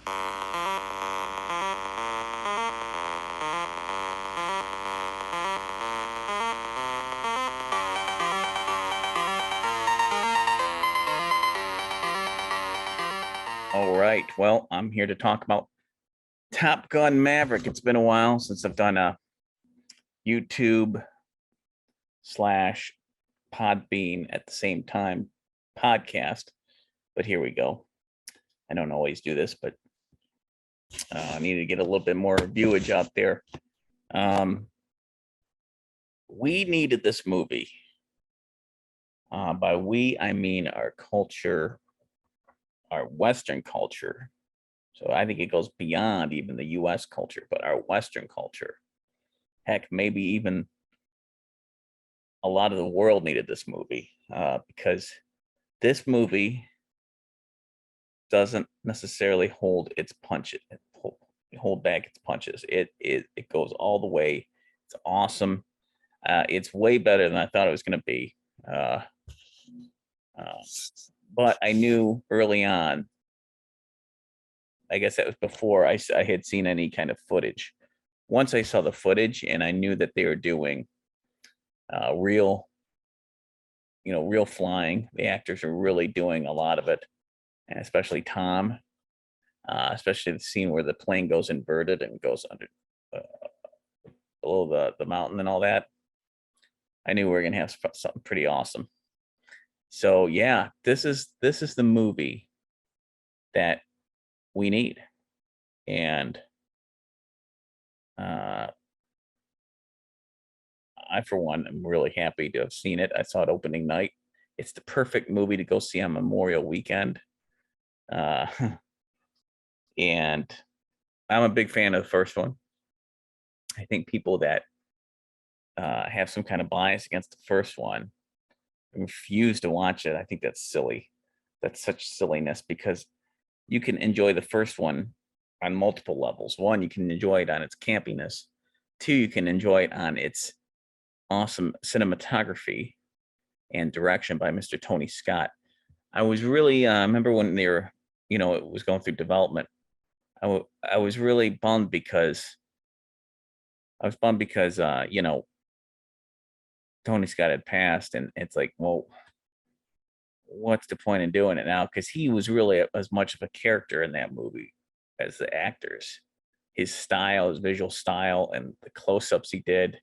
All right. Well, I'm here to talk about Top Gun Maverick. It's been a while since I've done a YouTube slash Podbean at the same time podcast, but here we go. I don't always do this, but I need to get a little bit more viewage out there. We needed this movie. By we, I mean our culture, our Western culture. So I think it goes beyond even the US culture, but our Western culture. Heck, maybe even a lot of the world needed this movie because this movie doesn't necessarily hold its punches, hold back its punches. It goes all the way. It's awesome. It's way better than I thought it was going to be. But I knew early on, I guess that was before I had seen any kind of footage. Once I saw the footage and I knew that they were doing real flying, the actors are really doing a lot of it, and especially Tom, especially the scene where the plane goes inverted and goes under below the mountain and all that. I knew we were gonna have something pretty awesome. So yeah, this is the movie that we need, and I, for one, am really happy to have seen it. I saw it opening night. It's the perfect movie to go see on Memorial Weekend. And I'm a big fan of the first one. I think people that have some kind of bias against the first one refuse to watch it. I think that's silly. That's such silliness because you can enjoy the first one on multiple levels. One, you can enjoy it on its campiness. Two, you can enjoy it on its awesome cinematography and direction by Mr. Tony Scott. I was really remember when they were, it was going through development. I was really bummed because Tony Scott had passed, and it's like, well, what's the point in doing it now? Because he was really as much of a character in that movie as the actors. His style, his visual style, and the close-ups he did,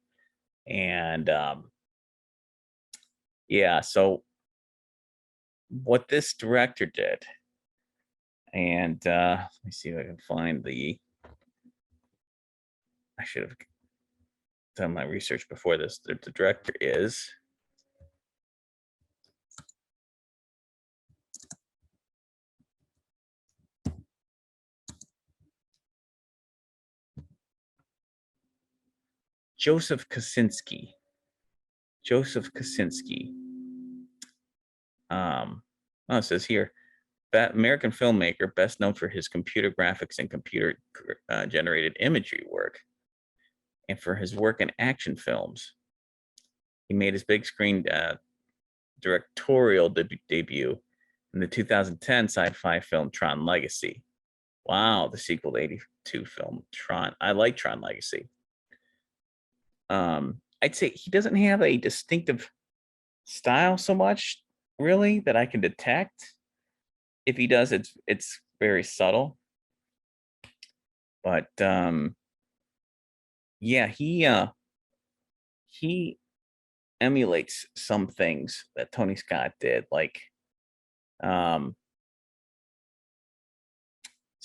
and yeah. So what this director did, and let me see if I can find I should have done my research before this. The director is Joseph Kosinski. Joseph Kosinski. It says here, American filmmaker, best known for his computer graphics and computer generated imagery work, and for his work in action films. He made his big screen directorial debut in the 2010 sci-fi film Tron Legacy. Wow, the sequel to 82 film Tron. I like Tron Legacy. I'd say he doesn't have a distinctive style so much, really, that I can detect. If he does, it's very subtle. But yeah, he emulates some things that Tony Scott did, like some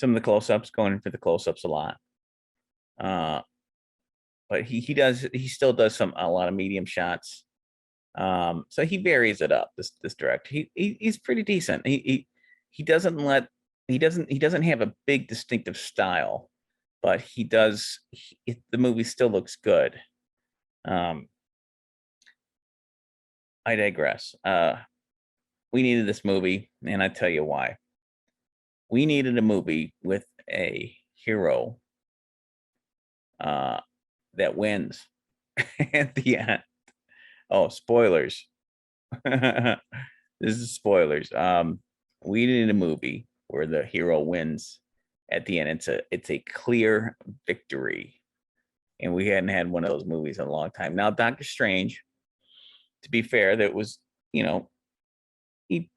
of the close-ups, going in for the close-ups a lot. But he still does a lot of medium shots. So he varies it up. This director, he's pretty decent. He doesn't have a big distinctive style, but he does. The movie still looks good. I digress. We needed this movie, and I tell you why. We needed a movie with a hero that wins at the end. Oh, spoilers. This is spoilers. We needed a movie where the hero wins at the end. It's a clear victory, and we hadn't had one of those movies in a long time. Now, Doctor Strange, to be fair, that was, he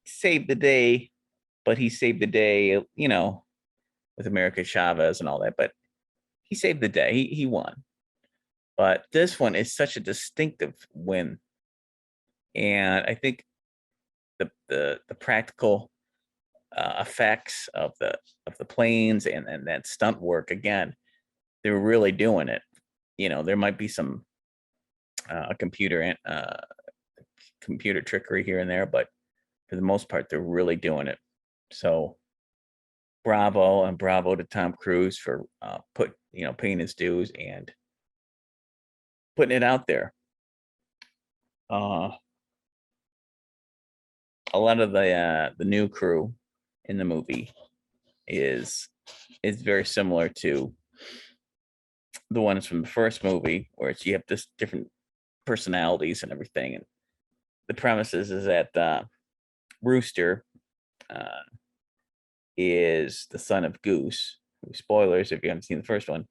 saved the day, but he saved the day, with America Chavez and all that. But he saved the day. He won. But this one is such a distinctive win, and I think the practical effects of the planes and that stunt work, again, they're really doing it. There might be some computer trickery here and there, but for the most part, they're really doing it. So bravo, and bravo to Tom Cruise for paying his dues and putting it out there. A lot of the new crew in the movie is very similar to the ones from the first movie, where you have this different personalities and everything. And the premise is that Rooster is the son of Goose. Spoilers if you haven't seen the first one.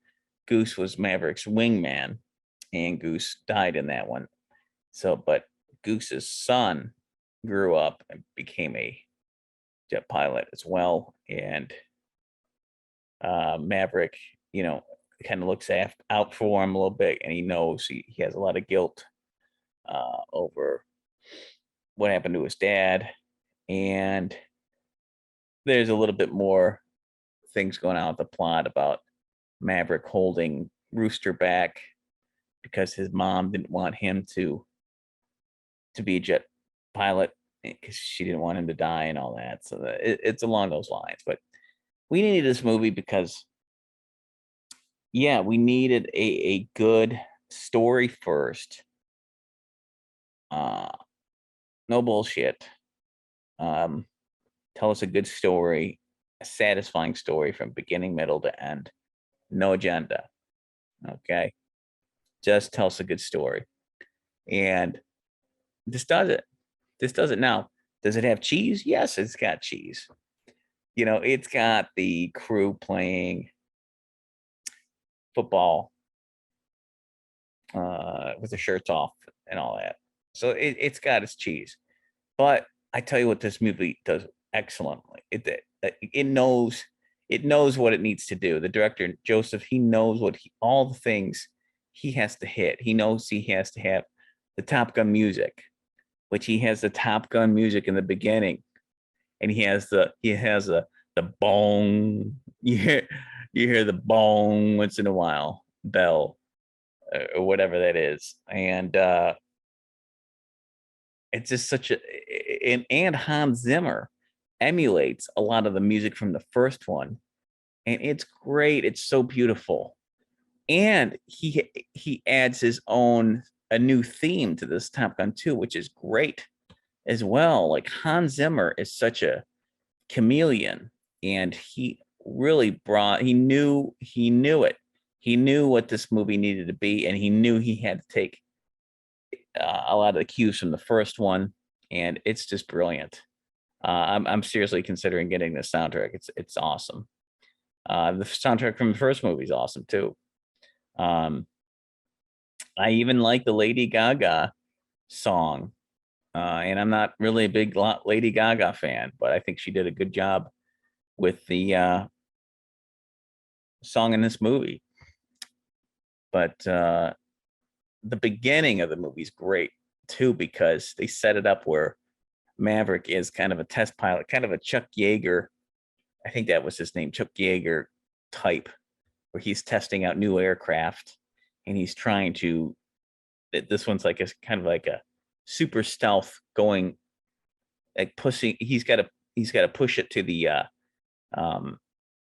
Goose was Maverick's wingman, and Goose died in that one. So, but Goose's son grew up and became a jet pilot as well. And Maverick, kind of looks out for him a little bit, and he knows he has a lot of guilt over what happened to his dad. And there's a little bit more things going on with the plot about Maverick holding Rooster back because his mom didn't want him to be a jet pilot, because she didn't want him to die and all that. So it's along those lines. But we needed this movie because, yeah, we needed a good story first. No bullshit. Tell us a good story, a satisfying story from beginning, middle to end. No agenda. Okay. Just tell us a good story. And this does it. Now. Does it have cheese? Yes, it's got cheese. It's got the crew playing football with the shirts off and all that. So it's got its cheese. But I tell you what, this movie does excellently. It knows what it needs to do. The director, Joseph, he knows all the things he has to hit. He knows he has to have the Top Gun music, which he has the Top Gun music in the beginning, and he has the bong. You hear the bong once in a while, bell, or whatever that is, and it's just such and Hans Zimmer emulates a lot of the music from the first one, and it's great. It's so beautiful, and he adds his own a new theme to this Top Gun 2, which is great as well. Like, Hans Zimmer is such a chameleon, and he really he knew it. He knew what this movie needed to be, and he knew he had to take a lot of the cues from the first one, and it's just brilliant. I'm seriously considering getting this soundtrack. It's awesome. The soundtrack from the first movie is awesome too. I even like the Lady Gaga song, and I'm not really a big Lady Gaga fan, but I think she did a good job with the song in this movie. But the beginning of the movie is great too, because they set it up where Maverick is kind of a test pilot, kind of a Chuck Yeager. I think that was his name, Chuck Yeager type, where he's testing out new aircraft, and he's trying to. This one's like a kind of like a super stealth going, like pushing. He's got to push it to the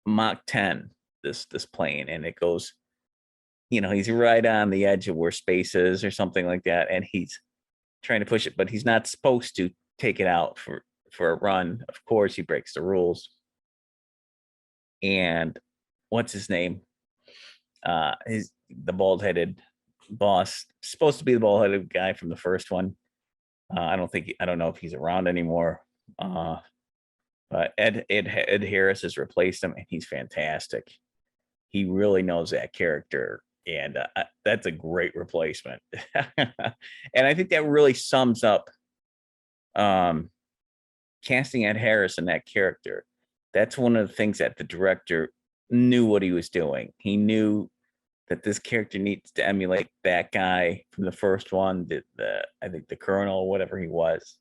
Mach 10. This plane, and it goes. He's right on the edge of where space is or something like that, and he's trying to push it, but he's not supposed to take it out for a run. Of course, he breaks the rules. And what's his name? He's the bald-headed boss, supposed to be the bald-headed guy from the first one. I don't know if he's around anymore. But Ed Harris has replaced him, and he's fantastic. He really knows that character, and that's a great replacement. And I think that really sums up um, casting Ed Harris in that character. That's one of the things that the director knew what he was doing. He knew that this character needs to emulate that guy from the first one, the I think the colonel, whatever he was,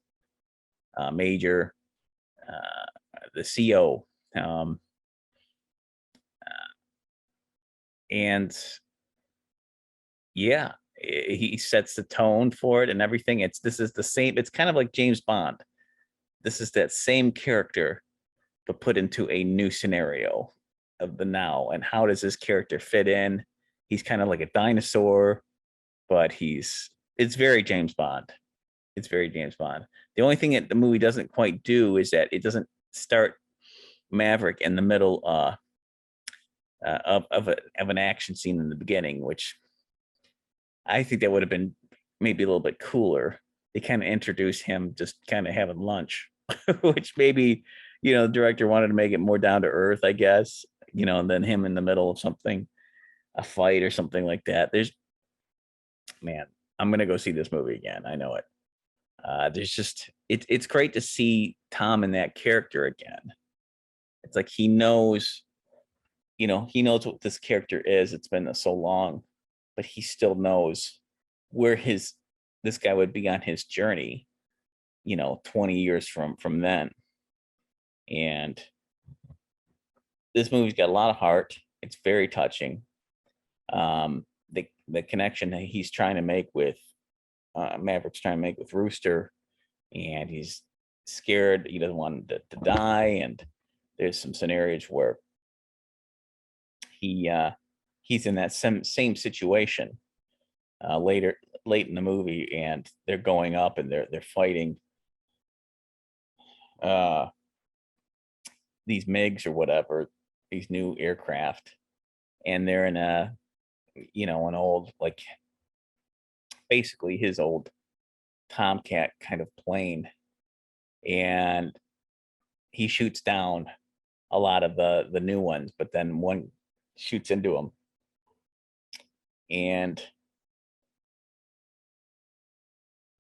major, the CO, um, and yeah, he sets the tone for it and everything. This is the same. It's kind of like James Bond. This is that same character, but put into a new scenario of the now. And how does this character fit in? He's kind of like a dinosaur, but it's very James Bond. It's very James Bond. The only thing that the movie doesn't quite do is that it doesn't start Maverick in the middle of an action scene in the beginning, which I think that would have been maybe a little bit cooler. They kind of introduce him just kind of having lunch, which maybe, the director wanted to make it more down to earth, I guess, than him in the middle of something, a fight or something like that. Man, I'm going to go see this movie again. I know it. It's great to see Tom in that character again. It's like he knows what this character is. It's been so long, but he still knows where this guy would be on his journey, 20 years from then. And this movie's got a lot of heart. It's very touching. The connection that he's trying to make with Maverick's trying to make with Rooster, and he's scared. He doesn't want to die. And there's some scenarios where he's in that same situation late in the movie, and they're going up and they're fighting these MiGs or whatever, these new aircraft, and they're in an old, like, basically his old Tomcat kind of plane, and he shoots down a lot of the new ones, but then one shoots into him, and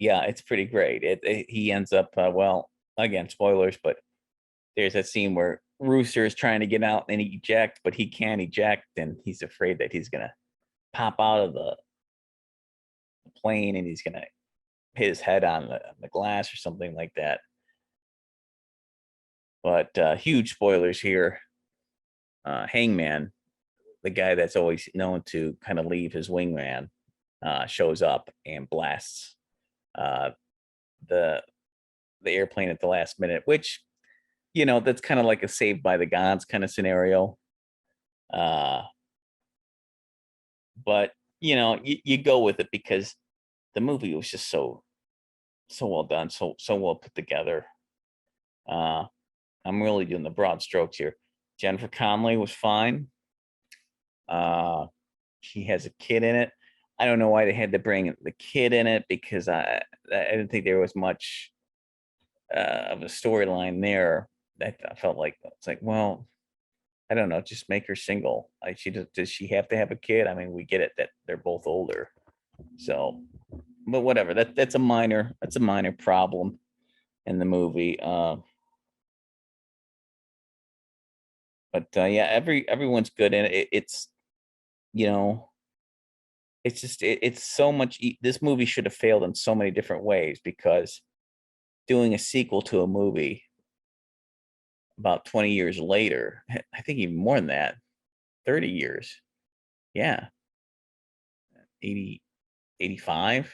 yeah, it's pretty great. He ends up well, again, spoilers, but there's that scene where Rooster is trying to get out and eject, but he can't eject, and he's afraid that he's gonna pop out of the plane and he's gonna hit his head on the glass or something like that. But huge spoilers here. Hangman, the guy that's always known to kind of leave his wingman, shows up and blasts the airplane at the last minute, which, that's kind of like a Saved by the Gods kind of scenario. But you go with it because the movie was just so well done, so well put together. I'm really doing the broad strokes here. Jennifer Connelly was fine. She has a kid in it. I don't know why they had to bring the kid in it, because I didn't think there was much of a storyline there. That I felt like it's like, well, I don't know, just make her single. Does she have to have a kid? I mean, we get it that they're both older, so, but whatever. That's a minor problem in the movie. But yeah, everyone's good in it. It's it's just it's so much. This movie should have failed in so many different ways, because doing a sequel to a movie about 20 years later, I think even more than that, 30 years, yeah, 80, 85,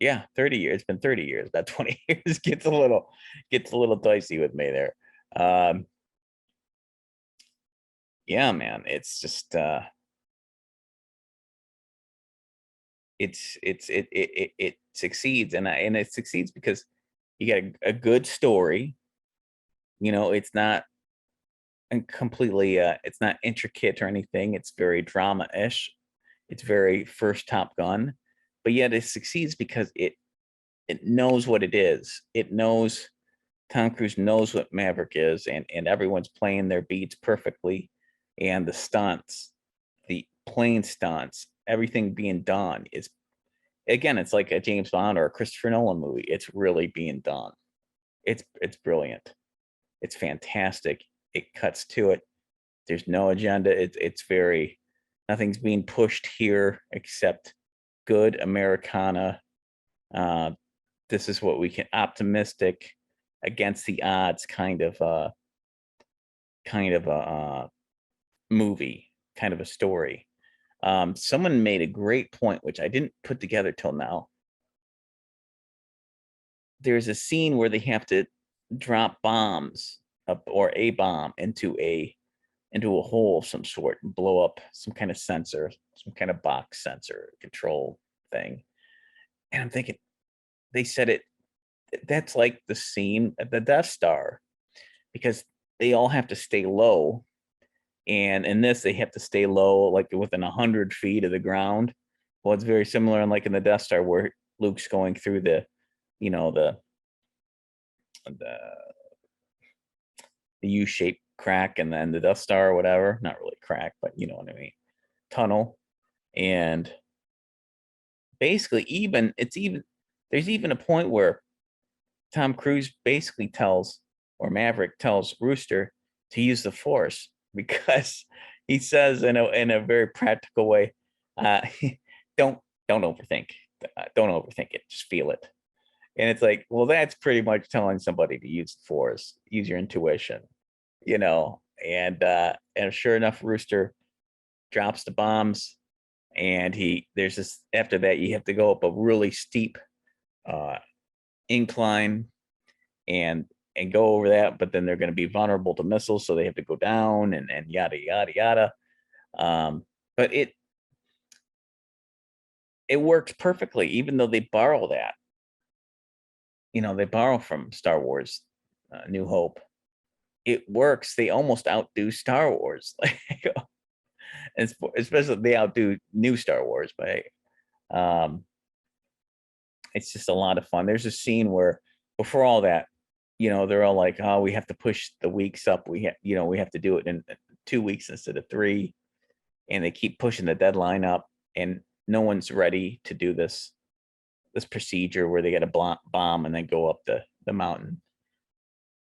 yeah, 30 years. It's been 30 years. That 20 years gets a little dicey with me there. Yeah, man, it's just it succeeds, and it succeeds because you get a good story. It's not completely it's not intricate or anything. It's very drama-ish. It's very first Top Gun, but yet it succeeds because it knows what it is. It knows Tom Cruise knows what Maverick is, and everyone's playing their beats perfectly, and the stunts, the plane stunts, everything being done is, again, it's like a James Bond or a Christopher Nolan movie. It's really being done. It's brilliant. It's fantastic. It cuts to it. There's no agenda. It's very, nothing's being pushed here except good Americana. This is what we can, optimistic, against the odds kind of a movie, kind of a story. Someone made a great point, which I didn't put together till now. There's a scene where they have to drop bombs up, or a bomb into a hole of some sort and blow up some kind of sensor, some kind of box sensor control thing. And I'm thinking, they said it, that's like the scene at the Death Star, because they all have to stay low. And in this, they have to stay low, like within 100 feet of the ground. Well, it's very similar, and like in the Death Star, where Luke's going through the, you know, the U-shaped crack, and then the Death Star or whatever, not really crack, but you know what I mean, tunnel. And basically, there's even a point where Tom Cruise basically tells, or Maverick tells Rooster to use the Force, because he says in a very practical way, don't overthink, don't overthink it, just feel it. And it's like, well, that's pretty much telling somebody to use the Force, use your intuition, you know. And sure enough, Rooster drops the bombs, and there's this, after that you have to go up a really steep incline and go over that, but then they're going to be vulnerable to missiles, so they have to go down, and yada yada yada. But it works perfectly, even though they borrow that. You know, they borrow from Star Wars, New Hope. It works. They almost outdo Star Wars, like, especially they outdo new Star Wars. But it's just a lot of fun. There's a scene where, before all that, you know, they're all like, oh, we have to push the weeks up. We have to do it in 2 weeks instead of 3. And they keep pushing the deadline up, and no one's ready to do this procedure where they get a bomb and then go up the mountain.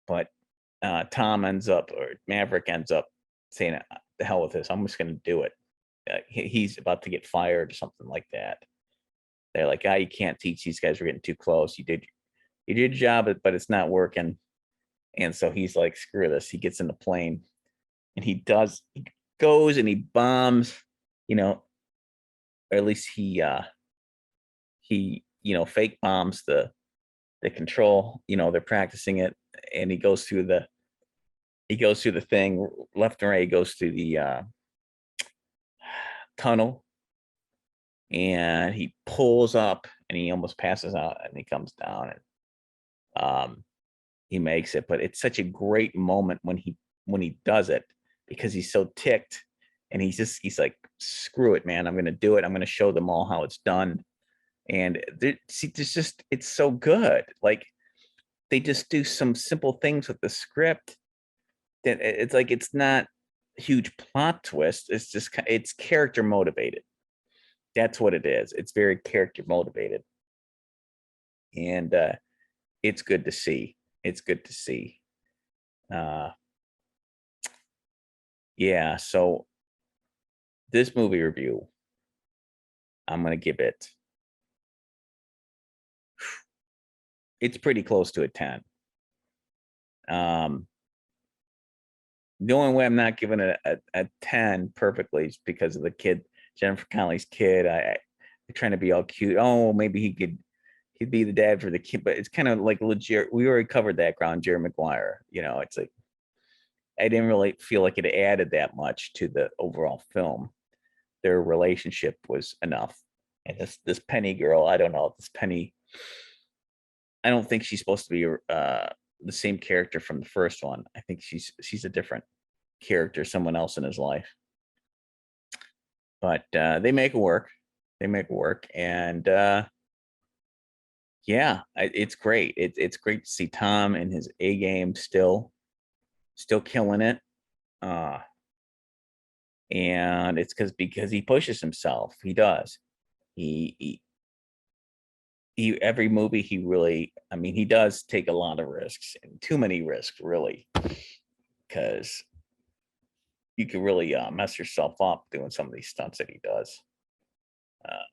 But Tom ends up, or Maverick ends up saying, the hell with this, I'm just going to do it. He's about to get fired or something like that. They're like, you can't teach these guys, we're getting too close. You did your job, but it's not working. And so he's like, screw this. He gets in the plane, and he goes and he bombs, you know, or at least he fake bombs the control. You know, they're practicing it, and he goes through the thing left and right. He goes through the tunnel, and he pulls up, and he almost passes out, and he comes down, and he makes it. But it's such a great moment when he does it, because he's so ticked, and he's like, screw it, man, I'm gonna do it. I'm gonna show them all how it's done. And it's so good. Like, they just do some simple things with the script that it's like, it's not a huge plot twist. It's character motivated. That's what it is. It's very character motivated. And it's good to see. It's good to see. Yeah, so this movie review, I'm going to give it, it's pretty close to a 10. The only way I'm not giving it a 10 perfectly is because of the kid, Jennifer Connelly's kid. I'm trying to be all cute. Oh, maybe he'd be the dad for the kid, but it's kind of like legit. We already covered that ground, Jerry Maguire. You know, it's like, I didn't really feel like it added that much to the overall film. Their relationship was enough. And this Penny girl, I don't know, this Penny, I don't think she's supposed to be the same character from the first one. I think she's a different character, someone else in his life. But they make it work. They make it work. And Yeah, it's great. It's great to see Tom and his A game still killing it. Uh, and it's because he pushes himself. He does. He, he he every movie he really, I mean, he does take a lot of risks, and too many risks really, because you can really mess yourself up doing some of these stunts that he does. Uh,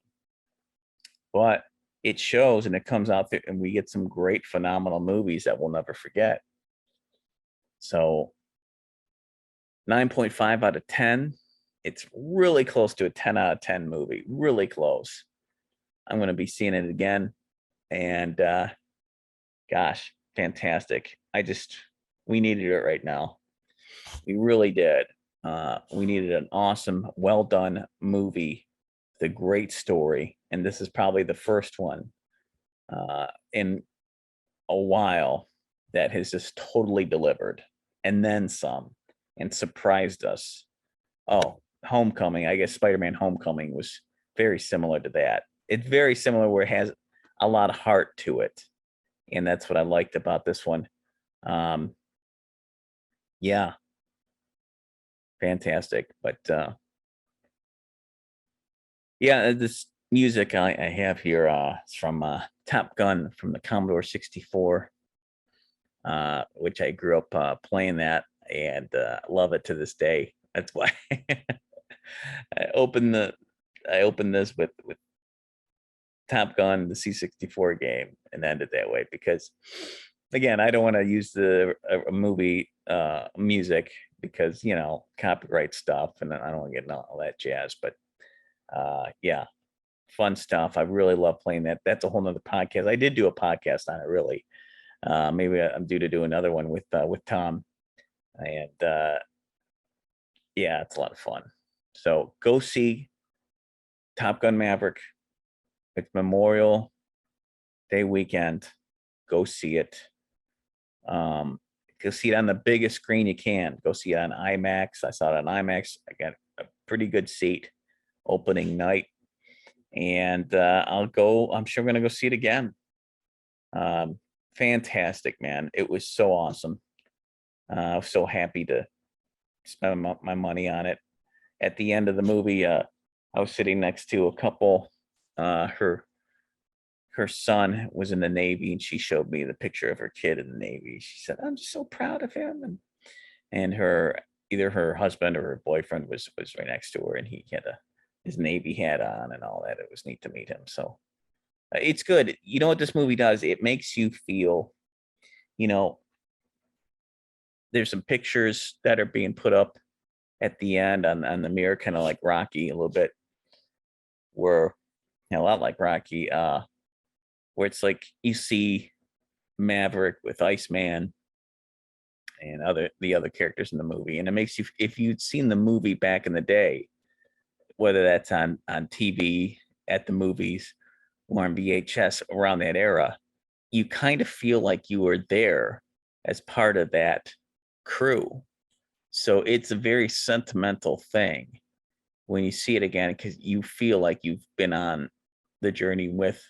but it shows, and it comes out there, and we get some great, phenomenal movies that we'll never forget. So 9.5 out of 10. It's really close to a 10 out of 10 movie. Really close. I'm going to be seeing it again. And gosh, fantastic. We needed it right now. We really did. We needed an awesome, well done movie, the great story. And this is probably the first one in a while that has just totally delivered and then some and surprised us. Oh, Homecoming. I guess Spider-Man Homecoming was very similar to that. It's very similar where it has a lot of heart to it. And that's what I liked about this one. Um, yeah, fantastic. But yeah, this music I have here is from Top Gun from the Commodore 64, which I grew up playing that and love it to this day. That's why I opened the I opened this with Top Gun, the C64 game, and ended that way because, again, I don't want to use the a movie music because copyright stuff, and I don't want to get into all that jazz. But yeah, fun stuff. I really love playing that. That's a whole nother podcast. I did do a podcast on it. Really, maybe I'm due to do another one with Tom, and yeah, it's a lot of fun. So go see Top Gun Maverick. It's Memorial Day weekend. Go see it. Um, go see it on the biggest screen you can. Go see it on IMAX. I saw it on IMAX. I got a pretty good seat opening night, and I'll go. I'm sure I'm gonna go see it again. Fantastic, man! It was so awesome. I was so happy to spend my money on it. At the end of the movie, I was sitting next to a couple. Her son was in the Navy, and she showed me the picture of her kid in the Navy. She said, "I'm just so proud of him." And her either her husband or her boyfriend was right next to her, and he had his Navy hat on and all that. It was neat to meet him. So it's good. You know what this movie does? It makes you feel, you know, there's some pictures that are being put up at the end on the mirror, kind of like Rocky a little bit, where a lot like Rocky, where it's like you see Maverick with Iceman and the other characters in the movie, and it makes you, if you'd seen the movie back in the day, whether that's on TV, at the movies, or on VHS around that era, you kind of feel like you were there as part of that crew. So it's a very sentimental thing when you see it again, because you feel like you've been on the journey with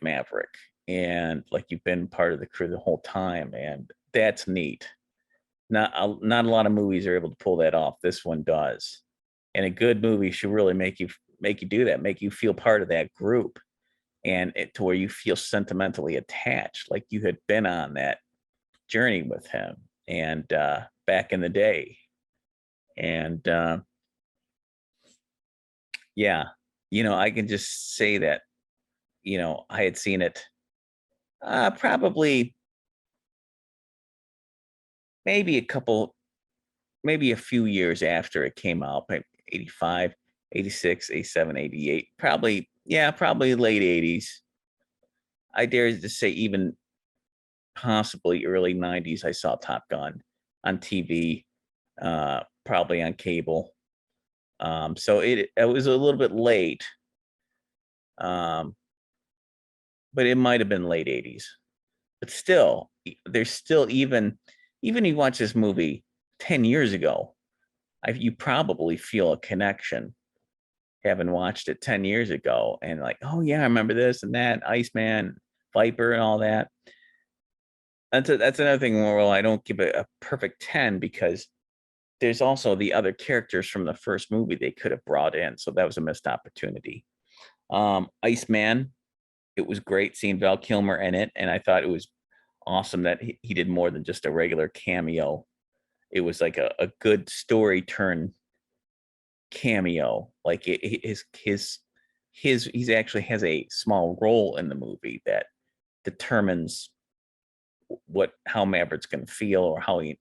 Maverick, and like you've been part of the crew the whole time, and that's neat. Not a lot of movies are able to pull that off. This one does, and a good movie should really make you do that, make you feel part of that group, and to where you feel sentimentally attached, like you had been on that journey with him, and back in the day, and yeah, I can just say that I had seen it probably maybe maybe a few years after it came out, like 85, 86, 87, 88, probably, yeah, probably late 80s. I dare to say even possibly early 90s. I saw Top Gun on TV, probably on cable. So it was a little bit late, um, but it might have been late 80s. But still, there's still, even you watch this movie 10 years ago, you probably feel a connection, having watched it 10 years ago and like, oh yeah, I remember this and that, Iceman, Viper, and all that. That's another thing where, well, I don't give it a perfect 10 because there's also the other characters from the first movie they could have brought in. So that was a missed opportunity. Iceman, it was great seeing Val Kilmer in it. And I thought it was awesome that he did more than just a regular cameo. It was like a good story turn cameo. Like he's actually has a small role in the movie that determines how Maverick's going to feel, or how he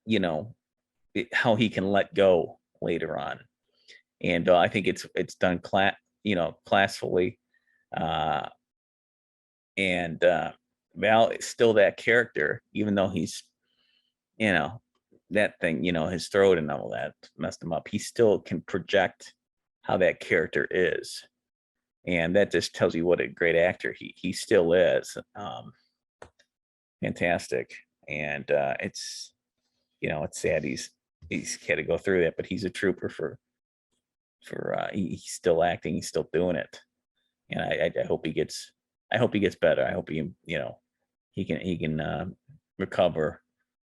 you know how he can let go later on. And I think it's done classfully. uh and Val is still that character, even though he's, you know, that thing, his throat and all that messed him up. He still can project how that character is. And that just tells you what a great actor he still is. Fantastic. And it's sad he's had to go through that, but he's a trooper he's still acting, he's still doing it. And I hope he gets better. I hope he can recover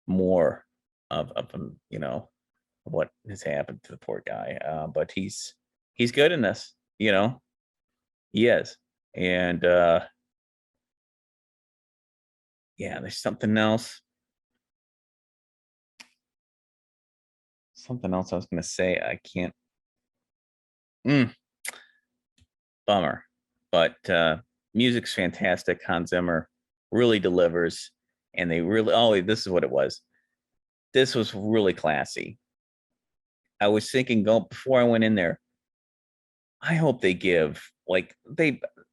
more of him, what has happened to the poor guy. But he's good in this, he is. And yeah, there's something else I was gonna say. I can't. Bummer. But music's fantastic. Hans Zimmer really delivers, and they really, this is what it was. This was really classy. I was thinking, before I went in there, I hope they give, like,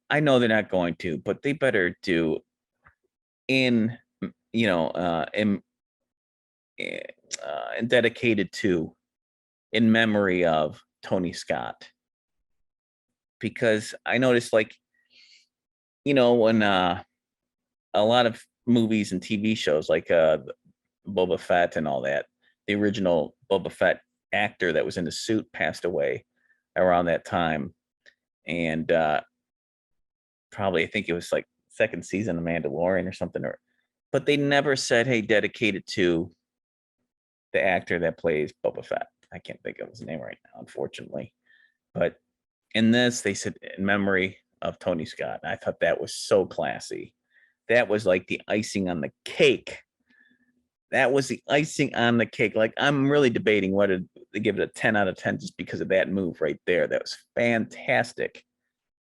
I know they're not going to, but they better do in and dedicated to, in memory of Tony Scott. Because I noticed, like, when a lot of movies and TV shows, like Boba Fett and all that, the original Boba Fett actor that was in the suit passed away around that time. And probably, I think it was like second season of Mandalorian or something. But they never said, hey, dedicated to the actor that plays Boba Fett. I can't think of his name right now, unfortunately. But in this, they said in memory of Tony Scott. And I thought that was so classy. That was like the icing on the cake. That was the icing on the cake. Like, I'm really debating whether to give it a 10 out of 10 just because of that move right there. That was fantastic.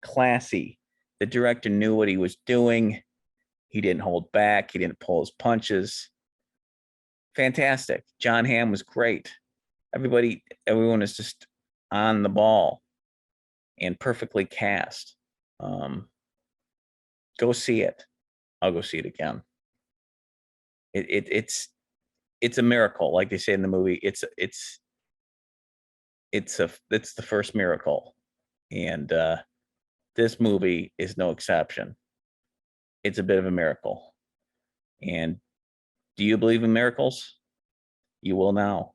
Classy. The director knew what he was doing. He didn't hold back. He didn't pull his punches. Fantastic. John Hamm was great. Everyone is just on the ball and perfectly cast. Go see it. I'll go see it again. It's a miracle, like they say in the movie. It's the first miracle, and this movie is no exception. It's a bit of a miracle. And do you believe in miracles? You will now.